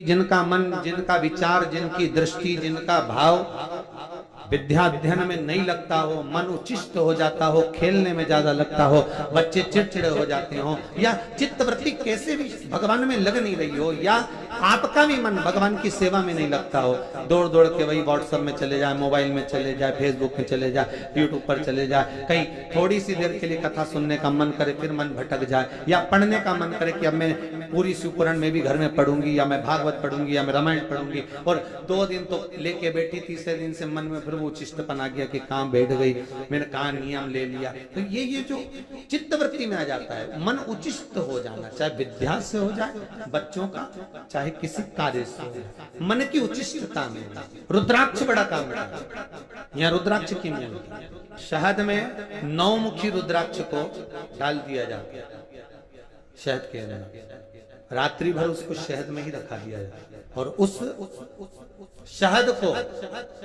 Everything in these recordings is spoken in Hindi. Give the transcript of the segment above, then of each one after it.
जिनका मन, जिनका विचार, जिनकी दृष्टि, जिनका भाव विद्या अध्ययन में नहीं लगता हो, मन उच्चिष्ट हो जाता हो, खेलने में ज्यादा लगता हो, बच्चे चिड़चिड़े हो जाते हो, या चित्तवृत्ति कैसे भी भगवान में लग नहीं रही हो, या आपका भी मन भगवान की सेवा में नहीं लगता हो, दौड़ दौड़ के वही व्हाट्सएप में चले जाए, मोबाइल में चले जाए, फेसबुक में चले जाए, यूट्यूब पर चले जाए, कहीं थोड़ी सी देर के लिए कथा सुनने का मन करे फिर मन भटक जाए, या पढ़ने का मन करे कि अब मैं पूरी शिवपुराण में भी घर में पढ़ूंगी, या मैं भागवत पढ़ूंगी, या मैं रामायण पढ़ूंगी, और 2 दिन तो लेके बैठी, तीसरे दिन से मन में फिर वो उचिष्टपन आ गया कि कहाँ बैठ गई, मैंने कहाँ नियम ले लिया। तो ये जो चित्तवृत्ति में आ जाता है, मन उचिष्ट हो जाना, चाहे विद्या से हो जाए बच्चों का, चाहे किसी कार्य से हो जाए, मन की उचिष्टता में। रुद्राक्ष बड़ा काम है। यहाँ रुद्राक्ष की मूल शहद में 9 मुखी रुद्राक्ष को डाल दिया जाता है, शहद के अंदर रात्रि भर उसको शहद में ही रखा दिया जाता है, और उस शहद को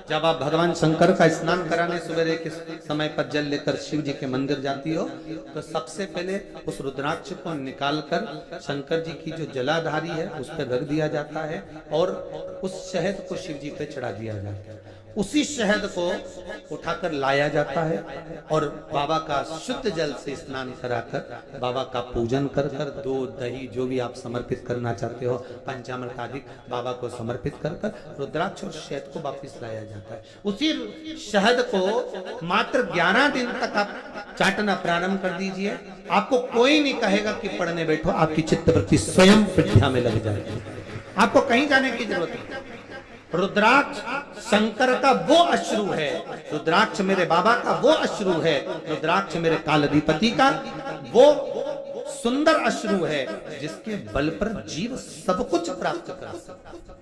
जब आप भगवान शंकर का स्नान कराने सवेरे के समय पर जल लेकर शिव जी के मंदिर जाती हो, तो सबसे पहले उस रुद्राक्ष को निकालकर शंकर जी की जो जलाधारी है उस पर रख दिया जाता है, और उस शहद को शिव जी पे चढ़ा दिया जाता है। उसी शहद को उठाकर लाया जाता है और बाबा का शुद्ध जल से स्नान कराकर बाबा का पूजन कर कर, दूध दही जो भी आप समर्पित करना चाहते हो, पंचामृत आदि बाबा को समर्पित कर कर रुद्राक्ष और शहद को वापस लाया जाता है। उसी शहद को मात्र 11 दिन तक आप चाटना प्रारंभ कर दीजिए, आपको कोई नहीं कहेगा कि पढ़ने बैठो, आपकी चित्तवृत्ति स्वयं विद्या में लग जाएगी, आपको कहीं जाने की जरूरत नहीं। रुद्राक्ष शंकर का वो अश्रु है, रुद्राक्ष मेरे बाबा का वो अश्रु है, रुद्राक्ष मेरे कालाधिपति का वो सुंदर अश्रु है जिसके बल पर जीव सब कुछ प्राप्त कर सकता है।